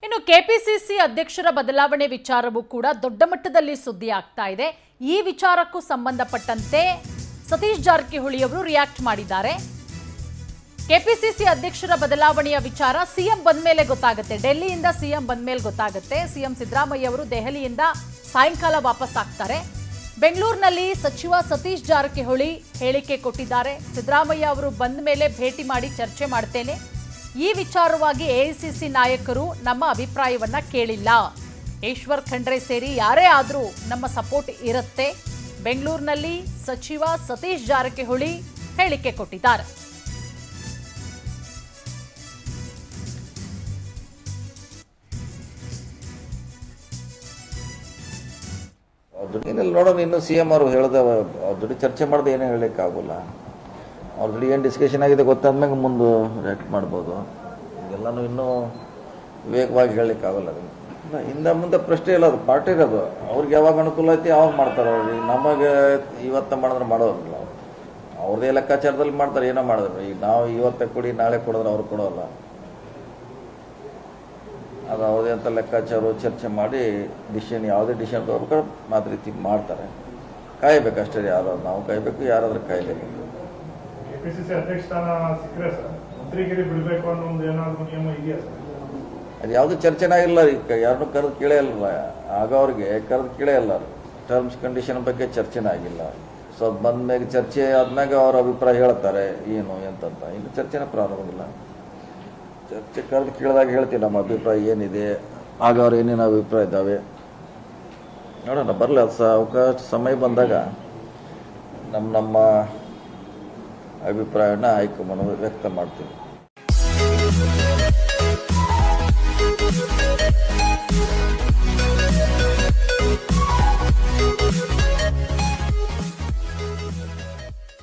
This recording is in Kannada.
ಇನ್ನು ಕೆಪಿಸಿಸಿ ಅಧ್ಯಕ್ಷರ ಬದಲಾವಣೆ ವಿಚಾರವೂ ಕೂಡ ದೊಡ್ಡ ಮಟ್ಟದಲ್ಲಿ ಸುದ್ದಿ ಆಗ್ತಾ ಇದೆ. ಈ ವಿಚಾರಕ್ಕೂ ಸಂಬಂಧಪಟ್ಟಂತೆ ಸತೀಶ್ ಜಾರಕಿಹೊಳಿ ಅವರು ರಿಯಾಕ್ಟ್ ಮಾಡಿದ್ದಾರೆ. ಕೆಪಿಸಿಸಿ ಅಧ್ಯಕ್ಷರ ಬದಲಾವಣೆಯ ವಿಚಾರ ಸಿಎಂ ಬಂದ ಮೇಲೆ ಗೊತ್ತಾಗುತ್ತೆ. ಡೆಲ್ಲಿಯಿಂದ ಸಿಎಂ ಬಂದ ಮೇಲೆ ಗೊತ್ತಾಗುತ್ತೆ. ಸಿಎಂ ಸಿದ್ದರಾಮಯ್ಯ ಅವರು ದೆಹಲಿಯಿಂದ ಸಾಯಂಕಾಲ ವಾಪಸ್ ಆಗ್ತಾರೆ. ಬೆಂಗಳೂರಿನಲ್ಲಿ ಸಚಿವ ಸತೀಶ್ ಜಾರಕಿಹೊಳಿ ಹೇಳಿಕೆ ಕೊಟ್ಟಿದ್ದಾರೆ. ಸಿದ್ದರಾಮಯ್ಯ ಅವರು ಬಂದ ಮೇಲೆ ಭೇಟಿ ಮಾಡಿ ಚರ್ಚೆ ಮಾಡ್ತೇನೆ. ಈ ವಿಚಾರವಾಗಿ ಎಐಸಿಸಿ ನಾಯಕರು ನಮ್ಮ ಅಭಿಪ್ರಾಯವನ್ನ ಕೇಳಿಲ್ಲ. ಈಶ್ವರ್ ಖಂಡ್ರೆ ಸೇರಿ ಯಾರೇ ಆದರೂ ನಮ್ಮ ಸಪೋರ್ಟ್ ಇರುತ್ತೆ. ಬೆಂಗಳೂರಿನಲ್ಲಿ ಸಚಿವ ಸತೀಶ್ ಜಾರಕಿಹೊಳಿ ಹೇಳಿಕೆ ಕೊಟ್ಟಿದ್ದಾರೆ. ಏನಿಲ್ಲ ನೋಡೋಣ, ಇನ್ನು ಸಿ ಎಂ ಅವರು ಹೇಳ್ದ ಅವ್ರ ಜೊತೆ ಚರ್ಚೆ ಮಾಡಿದೆ ಏನೂ ಹೇಳಲಿಕ್ಕಾಗೋಲ್ಲ. ಅವ್ರ ಜೊತೆ ಏನು ಡಿಸ್ಕಷನ್ ಆಗಿದೆ ಗೊತ್ತಾದ್ಮೇಲೆ ಮುಂದೆ ರಿಯಾಕ್ಟ್ ಮಾಡ್ಬೋದು. ಇದೆಲ್ಲನೂ ಇನ್ನೂ ವಿವೇಕವಾಗಿ ಹೇಳಲಿಕ್ಕಾಗಲ್ಲ. ಹಿಂದೆ ಮುಂದೆ ಪ್ರಶ್ನೆ ಇಲ್ಲ, ಅದು ಪಾರ್ಟಿ ಇರೋದು. ಅವ್ರಿಗೆ ಯಾವಾಗ ಅನುಕೂಲ ಐತಿ ಯಾವಾಗ ಮಾಡ್ತಾರೆ. ಅವ್ರಿಗೆ ನಮಗೆ ಇವತ್ತು ಮಾಡಿದ್ರೆ ಮಾಡೋದಿಲ್ಲ. ಅವ್ರದ್ದೇ ಲೆಕ್ಕಾಚಾರದಲ್ಲಿ ಮಾಡ್ತಾರೆ, ಏನೋ ಮಾಡಿದ್ರು. ಈಗ ನಾವು ಇವತ್ತೇ ಕೊಡಿ ನಾಳೆ ಕೊಡಿದ್ರೆ ಅವ್ರು ಕೊಡೋಲ್ಲ. ಅದು ಯಾವುದೇ ಅಂತ ಲೆಕ್ಕಾಚಾರ ಚರ್ಚೆ ಮಾಡಿ ಡಿಸಿಷನ್ ಯಾವುದೇ ಡಿಸಿಷನ್ ತಗೋಬೇಕಾದ್ರೆ ಮಾತ್ರ ರೀತಿ ಮಾಡ್ತಾರೆ. ಕಾಯಬೇಕು ಅಷ್ಟೇ. ಯಾರು ನಾವು ಕಾಯಬೇಕು, ಯಾರಾದ್ರೂ ಕಾಯಬೇಕು. ಕೆಪಿಸಿಸಿ ಅಧ್ಯಕ್ಷ ಸ್ಥಾನ ಸಿಕ್ಕರೆ ಸರ್ ಮಂತ್ರಿಗಿರಿ ಬಿಡಬೇಕು ಅನ್ನೋ ಒಂದು ಏನಾದರೂ ನಿಯಮ ಇದೆಯಾ ಸರ್? ಅದು ಯಾವುದೂ ಚರ್ಚೆನೇ ಆಗಿಲ್ಲ. ಈಗ ಯಾರನ್ನೂ ಕರೆದು ಕೇಳೇ ಇಲ್ಲ. ಆಗ ಅವ್ರಿಗೆ ಕರೆದು ಕೇಳೇ ಇಲ್ಲ. ಟರ್ಮ್ಸ್ ಕಂಡೀಷನ್ ಬಗ್ಗೆ ಚರ್ಚೆನೇ ಆಗಿಲ್ಲ. ಸೊ ಅದು ಬಂದ ಮೇಲೆ ಚರ್ಚೆ ಆದ್ಮ್ಯಾಗ ಅವ್ರ ಅಭಿಪ್ರಾಯ ಹೇಳ್ತಾರೆ ಏನು ಎಂತಂತ. ಇನ್ನು ಚರ್ಚೆನೇ ಪ್ರಾರಂಭವಿಲ್ಲ. ಚರ್ಚೆ ಕರೆದು ಕೇಳಿದಾಗ ಹೇಳ್ತೀವಿ ನಮ್ಮ ಅಭಿಪ್ರಾಯ ಏನಿದೆ. ಆಗ ಅವ್ರು ಏನೇನು ಅಭಿಪ್ರಾಯ ಇದ್ದಾವೆ ನೋಡೋಣ. ಬರಲಿ, ಅದು ಅವಕಾಶ ಸಮಯ ಬಂದಾಗ ನಮ್ಮ ಅಭಿಪ್ರಾಯನ ಹೈಕಮಾಂಡ್ ವ್ಯಕ್ತ ಮಾಡ್ತೀವಿ.